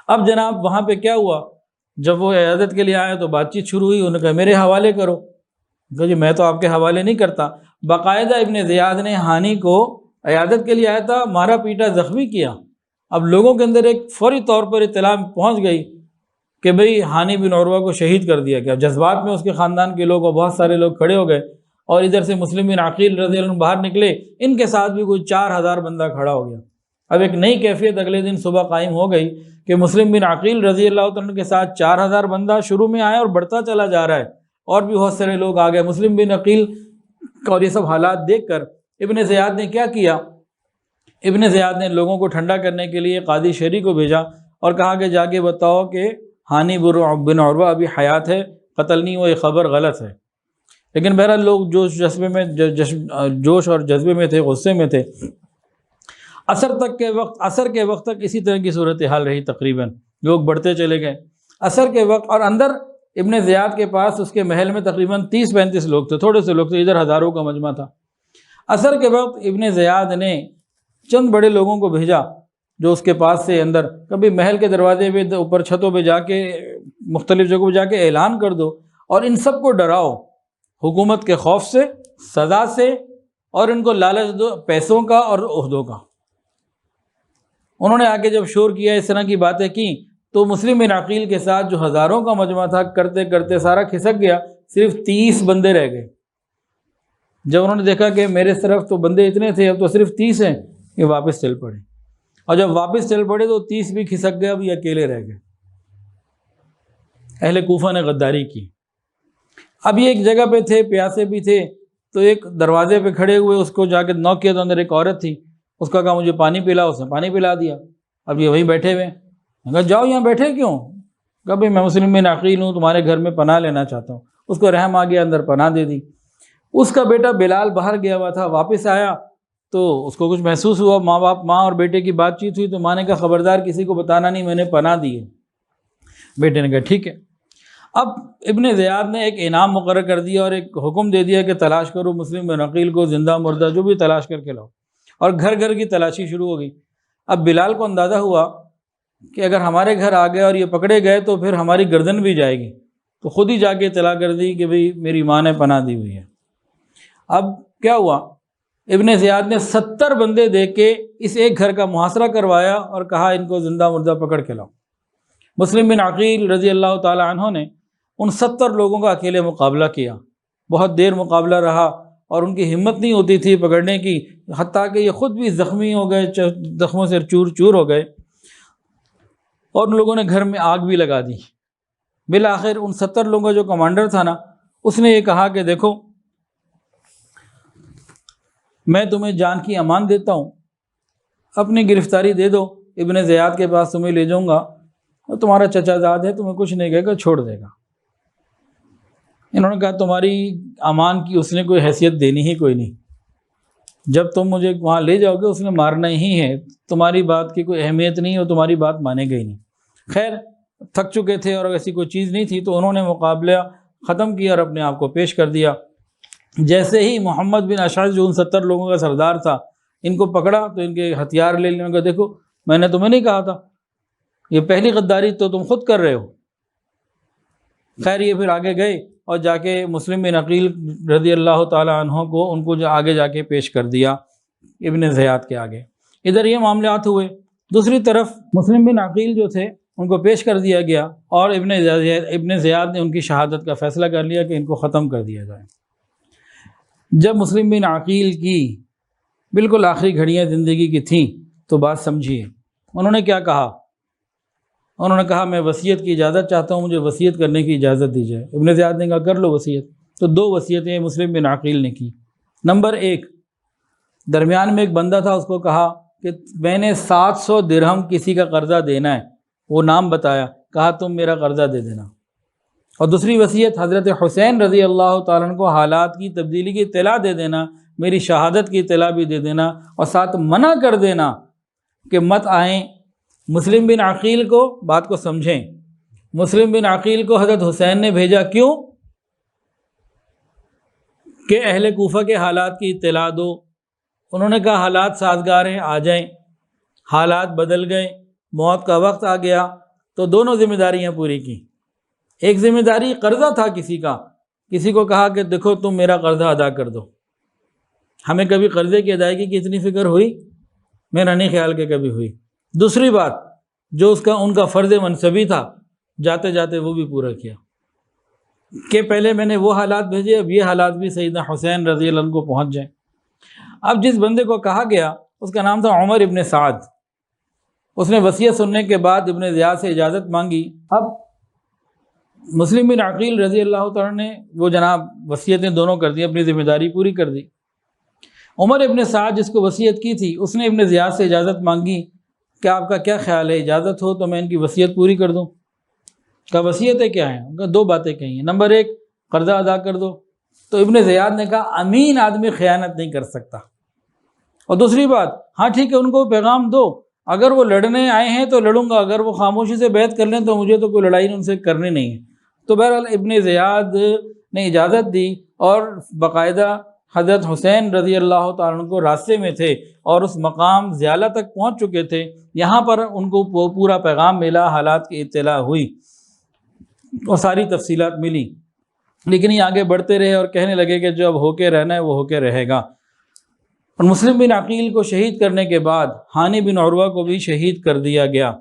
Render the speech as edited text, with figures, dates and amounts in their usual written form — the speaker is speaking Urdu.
اب جناب وہاں پہ کیا ہوا، جب وہ عیادت کے لیے آئے تو بات چیت شروع ہوئی، انہوں نے کہا میرے حوالے کرو، کہ جی میں تو آپ کے حوالے نہیں کرتا۔ باقاعدہ ابن زیاد نے ہانی کو عیادت کے لیے آیا تھا، مارا پیٹا زخمی کیا۔ اب لوگوں کے اندر ایک فوری طور پر اطلاع پہنچ گئی کہ بھئی ہانی بن عروہ کو شہید کر دیا گیا۔ جذبات میں اس کے خاندان کے لوگ اور بہت سارے لوگ کھڑے ہو گئے، اور ادھر سے مسلم بن عقیل رضی اللہ عنہ باہر نکلے، ان کے ساتھ بھی کوئی 4000 بندہ کھڑا ہو گیا۔ اب ایک نئی کیفیت اگلے دن صبح قائم ہو گئی کہ مسلم بن عقیل رضی اللہ عنہ کے ساتھ 4000 بندہ شروع میں آیا اور بڑھتا چلا جا رہا ہے، اور بھی بہت سارے لوگ آ گئے۔ مسلم بن عقیل اور یہ سب حالات دیکھ کر ابن زیاد نے کیا کیا، ابن زیاد نے لوگوں کو ٹھنڈا کرنے کے لیے قاضی شریع کو بھیجا اور کہا کہ جا کے بتاؤ کہ ہانی بن عروہ ابھی حیات ہے، قتل نہیں ہوا، یہ خبر غلط ہے۔ لیکن بہرحال لوگ جوش اور جذبے میں تھے، غصے میں تھے۔ عصر کے وقت تک اسی طرح کی صورتحال رہی، تقریباً لوگ بڑھتے چلے گئے۔ عصر کے وقت اور اندر ابن زیاد کے پاس اس کے محل میں تقریباً 30-35 لوگ تھے، تھوڑے سے لوگ تھے، ادھر ہزاروں کا مجمع تھا۔ عصر کے وقت ابن زیاد نے چند بڑے لوگوں کو بھیجا جو اس کے پاس سے اندر، کبھی محل کے دروازے پہ، اوپر چھتوں پہ جا کے، مختلف جگہوں پہ جا کے اعلان کر دو اور ان سب کو ڈراؤ حکومت کے خوف سے، سزا سے، اور ان کو لالچ دو پیسوں کا اور عہدوں کا۔ انہوں نے آگے جب شور کیا، اس طرح کی باتیں کی، تو مسلم بن عقیل کے ساتھ جو ہزاروں کا مجمع تھا، کرتے کرتے سارا کھسک گیا، صرف 30 بندے رہ گئے۔ جب انہوں نے دیکھا کہ میرے طرف تو بندے اتنے تھے، اب تو صرف 30 ہیں، یہ واپس چل پڑے، اور جب واپس چل پڑے تو 30 بھی کھسک گئے، اب یہ اکیلے رہ گئے۔ اہل کوفہ نے غداری کی۔ اب یہ ایک جگہ پہ تھے، پیاسے بھی تھے، تو ایک دروازے پہ کھڑے ہوئے، اس کو جا کے نوک کیا تو اندر ایک عورت تھی، اس کا کہا مجھے پانی پلا، اس نے پانی پلا دیا۔ اب یہ وہیں بیٹھے ہوئے، کہا جاؤ، یہاں بیٹھے کیوں؟ کہا بھائی میں مسلم بن عقیل ہوں، تمہارے گھر میں پناہ لینا چاہتا ہوں۔ اس کو رحم آ گیا، اندر پناہ دے دی۔ اس کا بیٹا بلال باہر گیا ہوا تھا، واپس آیا تو اس کو کچھ محسوس ہوا، ماں اور بیٹے کی بات چیت ہوئی، تو ماں نے کہا خبردار کسی کو بتانا نہیں، میں نے پناہ دی ہے۔ بیٹے نے کہا ٹھیک ہے۔ اب ابن زیاد نے ایک انعام مقرر کر دیا اور ایک حکم دے دیا کہ تلاش کرو مسلم بن عقیل کو، زندہ مردہ جو بھی تلاش کر کے لاؤ، اور گھر گھر کی تلاشی شروع ہو گئی۔ اب بلال کو اندازہ ہوا کہ اگر ہمارے گھر آ گئے اور یہ پکڑے گئے تو پھر ہماری گردن بھی جائے گی، تو خود ہی جا کے اطلاع کر دی کہ بھئی میری ماں نے پناہ دی ہوئی ہے۔ اب کیا ہوا، ابن زیاد نے 70 بندے دے کے اس ایک گھر کا محاصرہ کروایا اور کہا ان کو زندہ مردہ پکڑ کے لاؤ۔ مسلم بن عقیل رضی اللہ تعالی عنہ نے ان 70 لوگوں کا اکیلے مقابلہ کیا، بہت دیر مقابلہ رہا، اور ان کی ہمت نہیں ہوتی تھی پکڑنے کی، حتیٰ کہ یہ خود بھی زخمی ہو گئے، زخموں سے چور چور ہو گئے، اور ان لوگوں نے گھر میں آگ بھی لگا دی۔ بالآخر ان 70 لوگوں کا جو کمانڈر تھا نا، اس نے یہ کہا کہ دیکھو میں تمہیں جان کی امان دیتا ہوں، اپنی گرفتاری دے دو، ابن زیاد کے پاس تمہیں لے جاؤں گا، اور تمہارا چچا زاد ہے، تمہیں کچھ نہیں کہے گا، چھوڑ دے گا۔ انہوں نے کہا تمہاری امان کی اس نے کوئی حیثیت دینی ہی کوئی نہیں، جب تم مجھے وہاں لے جاؤ گے اس نے مارنا ہی ہے، تمہاری بات کی کوئی اہمیت نہیں اور تمہاری بات مانے گا ہی نہیں۔ خیر تھک چکے تھے اور ایسی کوئی چیز نہیں تھی، تو انہوں نے مقابلہ ختم کیا اور اپنے آپ کو پیش کر دیا۔ جیسے ہی محمد بن اشعث جو ان 70 لوگوں کا سردار تھا ان کو پکڑا تو ان کے ہتھیار لے لینے کا، دیکھو میں نے تمہیں نہیں کہا تھا، یہ پہلی غداری تو تم خود کر رہے ہو۔ خیر یہ پھر آگے گئے اور جا کے مسلم بن عقیل رضی اللہ تعالی عنہ کو ان کو جو آگے جا کے پیش کر دیا ابن زیاد کے آگے۔ ادھر یہ معاملات ہوئے، دوسری طرف مسلم بن عقیل جو تھے ان کو پیش کر دیا گیا، اور ابن زیاد نے ان کی شہادت کا فیصلہ کر لیا کہ ان کو ختم کر دیا جائے۔ جب مسلم بن عقیل کی بالکل آخری گھڑیاں زندگی کی تھیں تو بات سمجھیے، انہوں نے کیا کہا؟ انہوں نے کہا میں وصیت کی اجازت چاہتا ہوں، مجھے وصیت کرنے کی اجازت دی جائے۔ ابن زیاد نے کہا کر لو وصیت۔ تو 2 وصیتیں مسلم بن عقیل نے کی۔ نمبر 1، درمیان میں ایک بندہ تھا، اس کو کہا کہ میں نے 700 درہم کسی کا قرضہ دینا ہے، وہ نام بتایا، کہا تم میرا قرضہ دے دینا۔ اور دوسری وصیت حضرت حسین رضی اللہ تعالیٰ عنہ کو حالات کی تبدیلی کی اطلاع دے دینا، میری شہادت کی اطلاع بھی دے دینا، اور ساتھ منع کر دینا کہ مت آئیں۔ مسلم بن عقیل کو بات کو سمجھیں، مسلم بن عقیل کو حضرت حسین نے بھیجا کیوں؟ کہ اہل کوفہ کے حالات کی اطلاع دو۔ انہوں نے کہا حالات سازگار ہیں، آ جائیں۔ حالات بدل گئے، موت کا وقت آ گیا، تو دونوں ذمہ داریاں پوری کی۔ ایک ذمہ داری قرضہ تھا کسی کا، کسی کو کہا کہ دیکھو تم میرا قرضہ ادا کر دو۔ ہمیں کبھی قرضے کی ادائیگی کی اتنی فکر ہوئی؟ میرا نہیں خیال کہ کبھی ہوئی۔ دوسری بات جو ان کا فرض منصبی تھا، جاتے جاتے وہ بھی پورا کیا کہ پہلے میں نے وہ حالات بھیجے، اب یہ حالات بھی سیدنا حسین رضی اللہ عنہ کو پہنچ جائیں۔ اب جس بندے کو کہا گیا اس کا نام تھا عمر ابن سعد، اس نے وصیت سننے کے بعد ابن زیاد سے اجازت مانگی۔ اب مسلم بن عقیل رضی اللہ تعالیٰ نے وہ جناب وصیتیں دونوں کر دی، اپنی ذمہ داری پوری کر دی۔ عمر ابن سعد جس کو وصیت کی تھی اس نے ابن زیاد سے اجازت مانگی کہ آپ کا کیا خیال ہے، اجازت ہو تو میں ان کی وصیت پوری کر دوں؟ کہ وصیتیں کیا ہیں؟ ان کا دو باتیں کہی ہیں۔ نمبر ایک، قرضہ ادا کر دو۔ تو ابن زیاد نے کہا امین آدمی خیانت نہیں کر سکتا۔ اور دوسری بات، ہاں ٹھیک ہے ان کو پیغام دو، اگر وہ لڑنے آئے ہیں تو لڑوں گا، اگر وہ خاموشی سے بیعت کر لیں تو مجھے تو کوئی لڑائی ان سے کرنی نہیں ہے۔ تو بہرحال ابن زیاد نے اجازت دی، اور باقاعدہ حضرت حسین رضی اللہ تعالیٰ عنہ کو راستے میں تھے اور اس مقام زیالہ تک پہنچ چکے تھے، یہاں پر ان کو پورا پیغام ملا، حالات کی اطلاع ہوئی اور ساری تفصیلات ملی، لیکن یہ آگے بڑھتے رہے اور کہنے لگے کہ جو اب ہو کے رہنا ہے وہ ہو کے رہے گا۔ اور مسلم بن عقیل کو شہید کرنے کے بعد ہانی بن عروہ کو بھی شہید کر دیا گیا۔